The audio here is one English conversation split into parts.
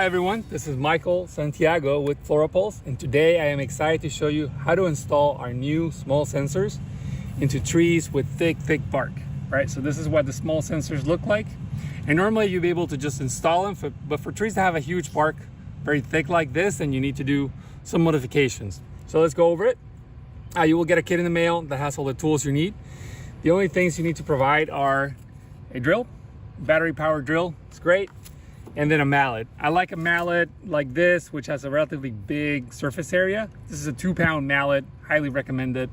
Hi everyone, this is Michael Santiago with FloraPulse, and today I am excited to show you how to install our new small sensors into trees with thick bark, right? So this is what the small sensors look like. And normally you'd be able to just install them, but for trees that have a huge bark, very thick like this, then you need to do some modifications. So let's go over it. You will get a kit in the mail that has all the tools you need. The only things you need to provide are a drill, battery powered drill, it's great, and then a mallet. I like a mallet like this, which has a relatively big surface area. This is a 2-pound mallet, highly recommended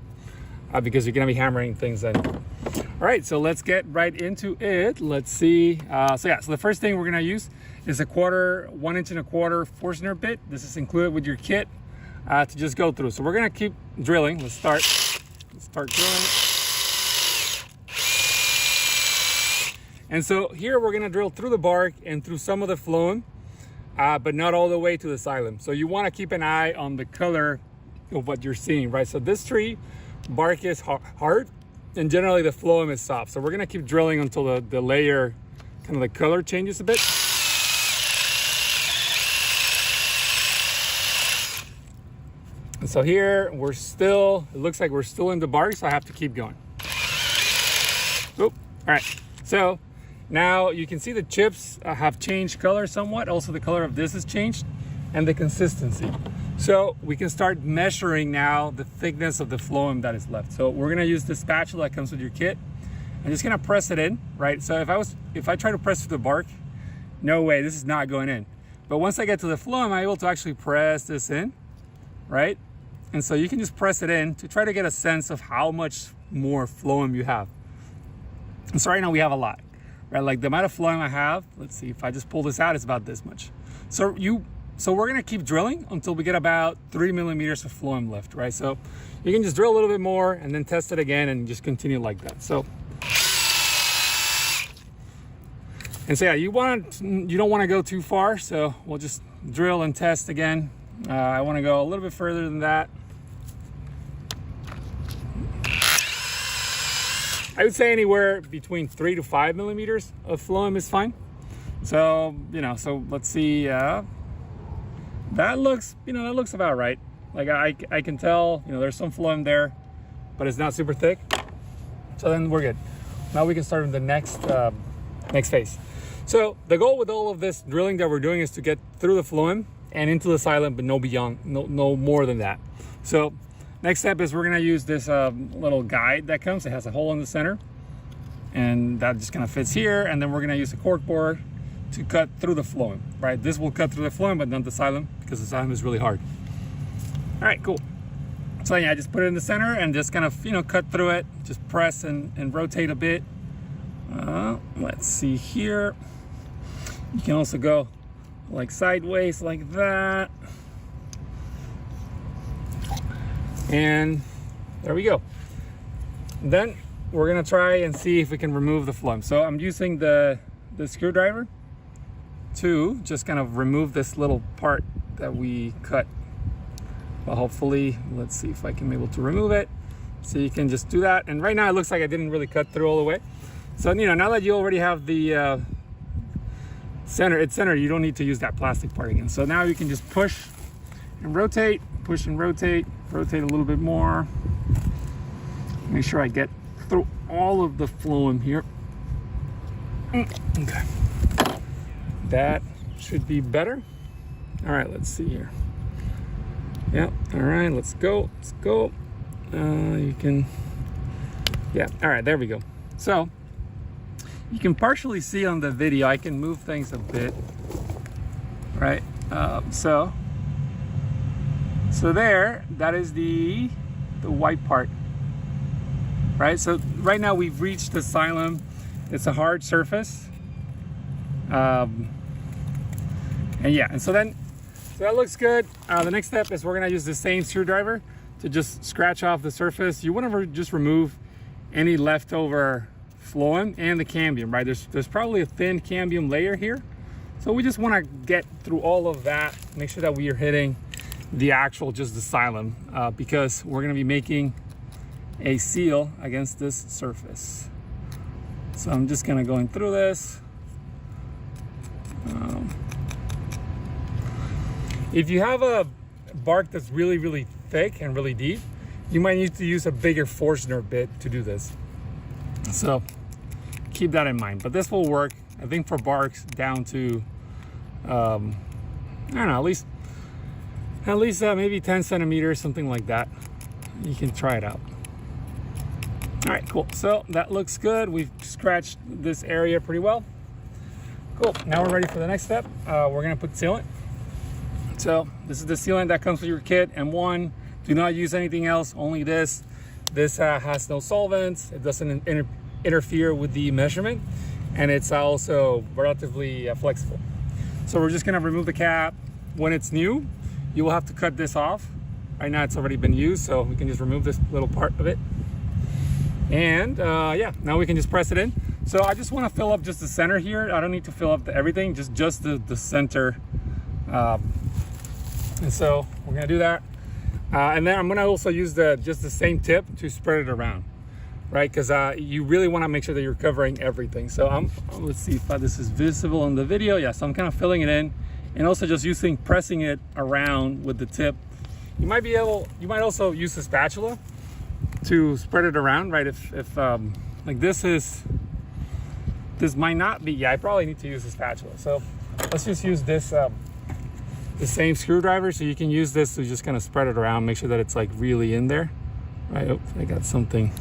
because you're gonna be hammering things in. All right, so let's get right into it. Let's see. So the first thing we're gonna use is a 1 inch and a quarter Forstner bit. This is included with your kit to just go through. So we're gonna keep drilling. Let's start drilling. And so here we're gonna drill through the bark and through some of the phloem, but not all the way to the xylem. So you wanna keep an eye on the color of what you're seeing, right? So this tree, bark is hard, and generally the phloem is soft. So we're gonna keep drilling until the layer, kind of the color changes a bit. And so here it looks like we're still in the bark, so I have to keep going. Oop, all right, so now you can see the chips have changed color somewhat. Also the color of this has changed and the consistency. So we can start measuring now the thickness of the phloem that is left. So we're gonna use the spatula that comes with your kit. I'm just gonna press it in, right? So if I try to press through the bark, no way, this is not going in. But once I get to the phloem, I'm able to actually press this in, right? And so you can just press it in to try to get a sense of how much more phloem you have. And so right now we have a lot, right? Like the amount of phloem I have, let's see, if I just pull this out, it's about this much. So we're gonna keep drilling until we get about 3 millimeters of phloem left, right? So you can just drill a little bit more and then test it again and just continue like that. So, and so yeah, you don't wanna go too far, so we'll just drill and test again. I wanna go a little bit further than that. I would say anywhere between 3 to 5 millimeters of phloem is fine. So, so let's see, that looks about right. Like I can tell, there's some phloem there, but it's not super thick. So then we're good. Now we can start with the next phase. So the goal with all of this drilling that we're doing is to get through the phloem and into the xylem, but no more than that. So next step is we're gonna use this little guide that comes. It has a hole in the center, and that just kind of fits here. And then we're gonna use a cork board to cut through the phloem, right? This will cut through the phloem, but not the xylem, because the xylem is really hard. All right, cool. So yeah, I just put it in the center and just kind of, cut through it. Just press and rotate a bit. Let's see here. You can also go like sideways like that. And there we go. Then we're gonna try and see if we can remove the phloem. So I'm using the screwdriver to just kind of remove this little part that we cut. Well, hopefully, let's see if I can be able to remove it. So you can just do that. And right now it looks like I didn't really cut through all the way. So, now that you already have the it's centered, you don't need to use that plastic part again. So now you can just push and rotate, push and rotate a little bit more. Make sure I get through all of the phloem here. Okay. That should be better. All right, let's see here. Yeah, all right, let's go. All right, there we go. So you can partially see on the video, I can move things a bit, right? So there, that is the white part, right? So right now we've reached the xylem. It's a hard surface. And so that looks good. The next step is we're gonna use the same screwdriver to just scratch off the surface. You wanna just remove any leftover phloem and the cambium, right? There's probably a thin cambium layer here. So we just wanna get through all of that, make sure that we are hitting the actual, just the xylem, because we're gonna be making a seal against this surface. So I'm just gonna go through this. If you have a bark that's really thick and really deep, you might need to use a bigger Forstner bit to do this. So keep that in mind. But this will work, I think, for barks down to, I don't know, at least maybe 10 centimeters, something like that. You can try it out. All right, cool. So that looks good. We've scratched this area pretty well. Cool. Now we're ready for the next step. We're gonna put sealant. So this is the sealant that comes with your kit. M1. Do not use anything else. Only this. This has no solvents. It doesn't interfere with the measurement, and it's also relatively flexible. So we're just gonna remove the cap. When it's new, you will have to cut this off. Right now it's already been used, so we can just remove this little part of it. And yeah, now we can just press it in. So I just want to fill up just the center here. I don't need to fill up everything, just the center. And so we're gonna do that. And then I'm gonna also use just the same tip to spread it around, right? Because you really want to make sure that you're covering everything. So let's see if this is visible in the video. Yeah, so I'm kind of filling it in, and also just pressing it around with the tip. You might also use the spatula to spread it around, right? If like this might not be, yeah, I probably need to use the spatula. So let's just use this, the same screwdriver. So you can use this to just kind of spread it around, make sure that it's like really in there, right? Oh, I got something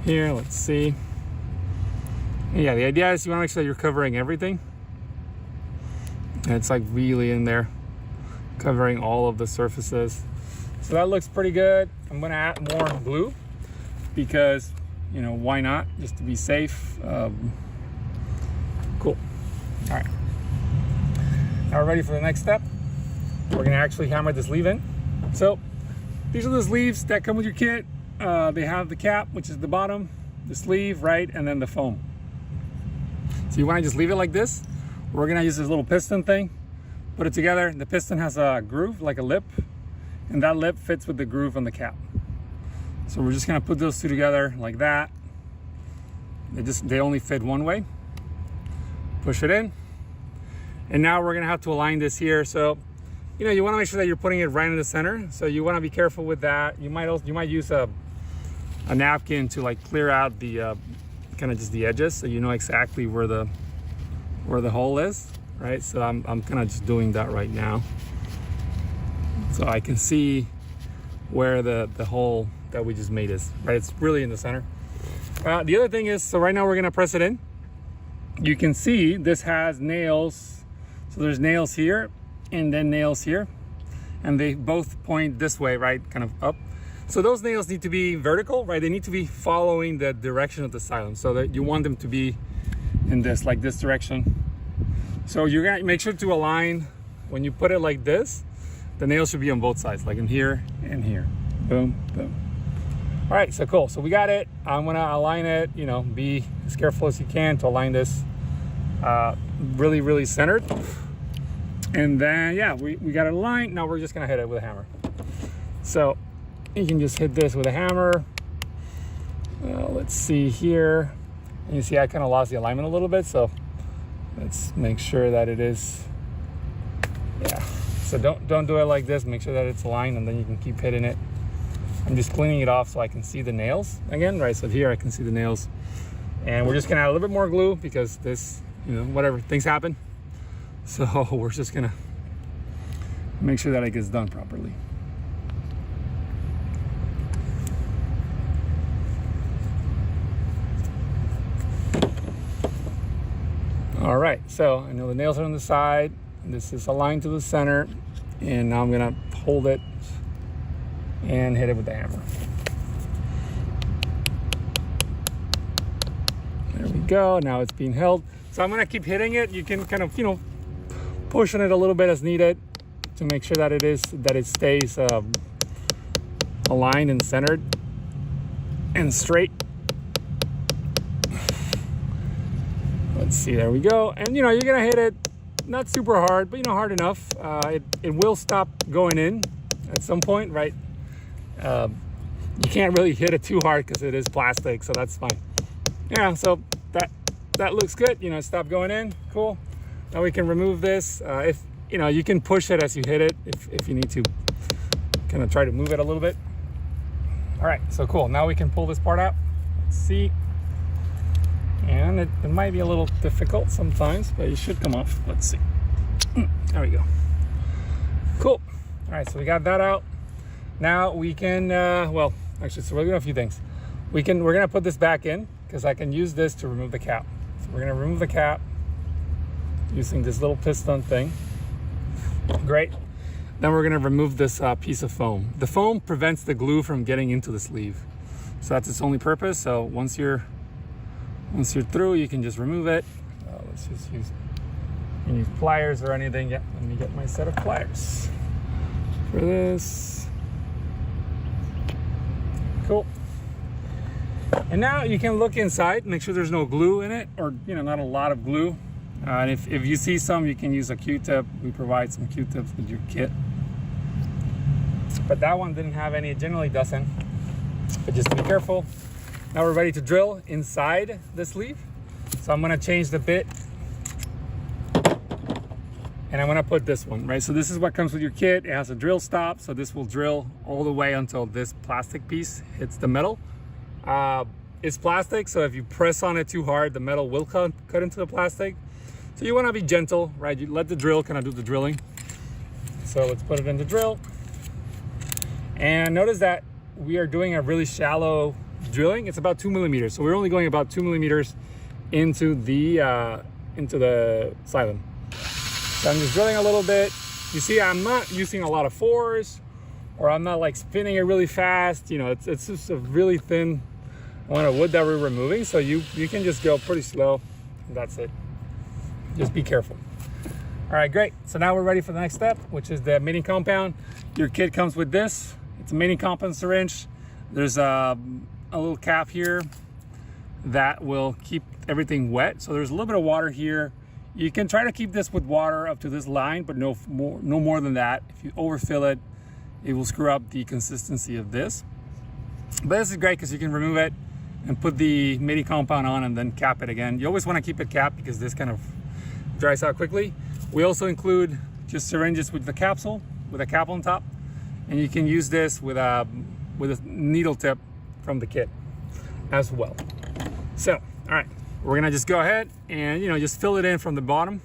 here, let's see. Yeah, the idea is you want to make sure that you're covering everything. And it's like really in there, covering all of the surfaces. So that looks pretty good. I'm gonna add more glue because, you know, why not? Just to be safe. Cool. All right. Now we're ready for the next step. We're gonna actually hammer this sleeve in. So these are the sleeves that come with your kit. They have the cap, which is the bottom, the sleeve, right, and then the foam. So you wanna just leave it like this. We're gonna use this little piston thing, put it together. The piston has a groove, like a lip, and that lip fits with the groove on the cap. So we're just gonna put those two together like that. They only fit one way. Push it in. And now we're gonna have to align this here. So, you know, you wanna make sure that you're putting it right in the center. So you wanna be careful with that. You might use a napkin to like clear out the kind of just the edges, so you know exactly where the hole is, right? So I'm kind of just doing that right now. So I can see where the hole that we just made is, right? It's really in the center. The other thing is, so right now we're gonna press it in. You can see this has nails. So there's nails here and then nails here. And they both point this way, right? Kind of up. So those nails need to be vertical, right? They need to be following the direction of the xylem. So that you want them to be in this, like this direction. So you're gonna make sure to align, when you put it like this, the nails should be on both sides, like in here and here. Boom, boom. All right, so cool. So we got it. I'm gonna align it, you know, be as careful as you can to align this really centered. And then, yeah, we got it aligned. Now we're just gonna hit it with a hammer. So you can just hit this with a hammer. Let's see here. And you see I kind of lost the alignment a little bit, so let's make sure that it is, yeah. So don't do it like this. Make sure that it's aligned, and then you can keep hitting it. I'm just cleaning it off so I can see the nails again, right? So here I can see the nails. And we're just gonna add a little bit more glue because this, you know, whatever, things happen. So we're just gonna make sure that it gets done properly. All right, so I know the nails are on the side. This is aligned to the center, and now I'm gonna hold it and hit it with the hammer. There we go. Now it's being held. So I'm gonna keep hitting it. You can kind of, you know, push on it a little bit as needed to make sure that it stays aligned and centered and straight. Let's see, there we go. And you know, you're gonna hit it not super hard, but you know, hard enough. It will stop going in at some point, right? You can't really hit it too hard because it is plastic, so that's fine. Yeah, so that looks good. You know, stop going in. Cool. Now we can remove this. you know, you can push it as you hit it if you need to kind of try to move it a little bit. All right, so cool. Now we can pull this part out. Let's see. And it might be a little difficult sometimes, but it should come off. Let's see. There we go. Cool. All right, so we got that out. Now we can, well, actually, so we're doing a few things. We're gonna put this back in because I can use this to remove the cap. So we're gonna remove the cap using this little piston thing. Great. Then we're gonna remove this piece of foam. The foam prevents the glue from getting into the sleeve. So that's its only purpose. So once you're through, you can just remove it. Let's just use pliers or anything. Yeah, let me get my set of pliers for this. Cool. And now you can look inside, make sure there's no glue in it, or not a lot of glue. And if you see some, you can use a Q-tip. We provide some Q-tips with your kit. But that one didn't have any, it generally doesn't. But just be careful. Now we're ready to drill inside the sleeve. So I'm gonna change the bit. And I'm gonna put this one, right? So this is what comes with your kit. It has a drill stop, so this will drill all the way until this plastic piece hits the metal. It's plastic, so if you press on it too hard, the metal will cut into the plastic. So you wanna be gentle, right? You let the drill kind of do the drilling. So let's put it in the drill. And notice that we are doing a really shallow drilling. It's about 2 millimeters. So we're only going about 2 millimeters into the xylem. So I'm just drilling a little bit. You see, I'm not using a lot of force, or I'm not like spinning it really fast. It's just a really thin amount of wood that we're removing. So you can just go pretty slow, and that's it. Just be careful. All right, great. So now we're ready for the next step, which is the mating compound. Your kit comes with this. It's a mating compound syringe. There's a little cap here that will keep everything wet. So there's a little bit of water here. You can try to keep this with water up to this line, but no more than that. If you overfill it, it will screw up the consistency of this. But this is great because you can remove it and put the mating compound on and then cap it again. You always want to keep it capped because this kind of dries out quickly. We also include just syringes with the capsule, with a cap on top. And you can use this with a needle tip from the kit as well. So, all right, we're gonna just go ahead and just fill it in from the bottom.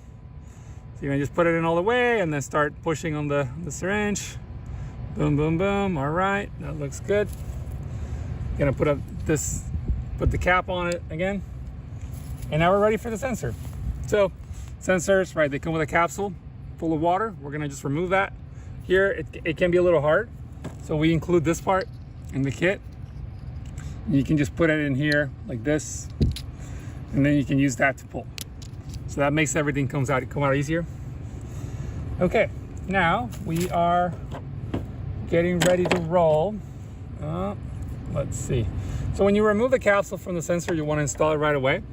So you're gonna just put it in all the way and then start pushing on the syringe. Boom, boom, boom. All right, that looks good. Gonna put the cap on it again. And now we're ready for the sensor. So sensors, right, they come with a capsule full of water. We're gonna just remove that. Here, it can be a little hard. So we include this part in the kit. And you can just put it in here like this. And then you can use that to pull. So that makes everything come out easier. Okay, now we are getting ready to roll. Let's see. So when you remove the capsule from the sensor, you want to install it right away.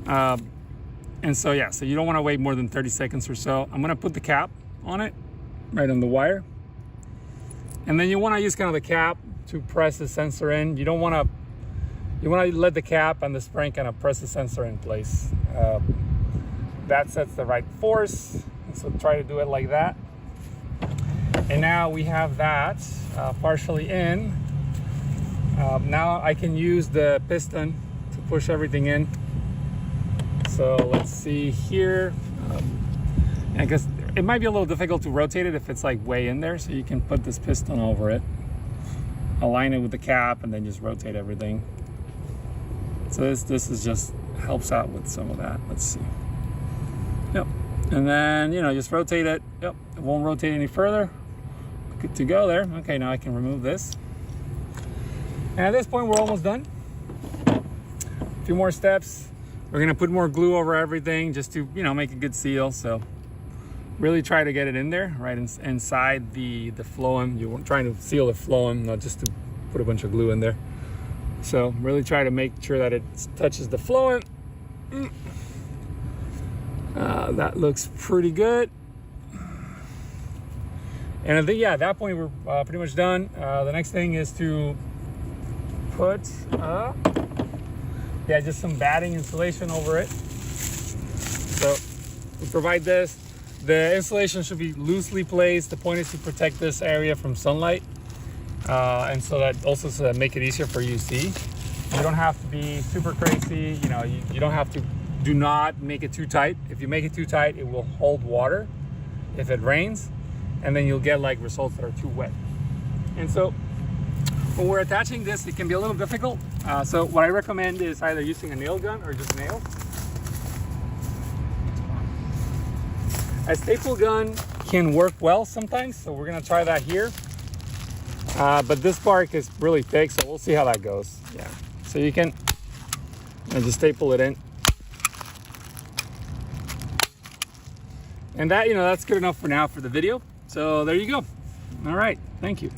And so yeah, so you don't want to wait more than 30 seconds or so. I'm gonna put the cap on it, right on the wire. And then you want to use kind of the cap to press the sensor in. You want to let the cap and the spring kind of press the sensor in place. That sets the right force. So try to do it like that. And now we have that partially in. Now I can use the piston to push everything in. So let's see here. I guess it might be a little difficult to rotate it if it's like way in there. So you can put this piston over it, align it with the cap, and then just rotate everything. So this is just helps out with some of that. Let's see. Yep. And then, just rotate it. Yep. It won't rotate any further. Good to go there. Okay, now I can remove this. And at this point, we're almost done. A few more steps. We're gonna put more glue over everything just to, make a good seal. So really try to get it in there, right inside the phloem. You're trying to seal the phloem, not just to put a bunch of glue in there. So really try to make sure that it touches the phloem. That looks pretty good. And I think, yeah, at that point we're pretty much done. The next thing is to put, just some batting insulation over it. So we provide this. The insulation should be loosely placed. The point is to protect this area from sunlight. And so that make it easier for you to see. You don't have to be super crazy. You know, you don't have to, do not make it too tight. If you make it too tight, it will hold water if it rains, and then you'll get like results that are too wet. And so when we're attaching this, it can be a little difficult. So what I recommend is either using a nail gun or just nails. A staple gun can work well sometimes, so we're gonna try that here. But this bark is really thick, so we'll see how that goes. Yeah. So you can just staple it in. And that, that's good enough for now for the video. So there you go. All right, thank you.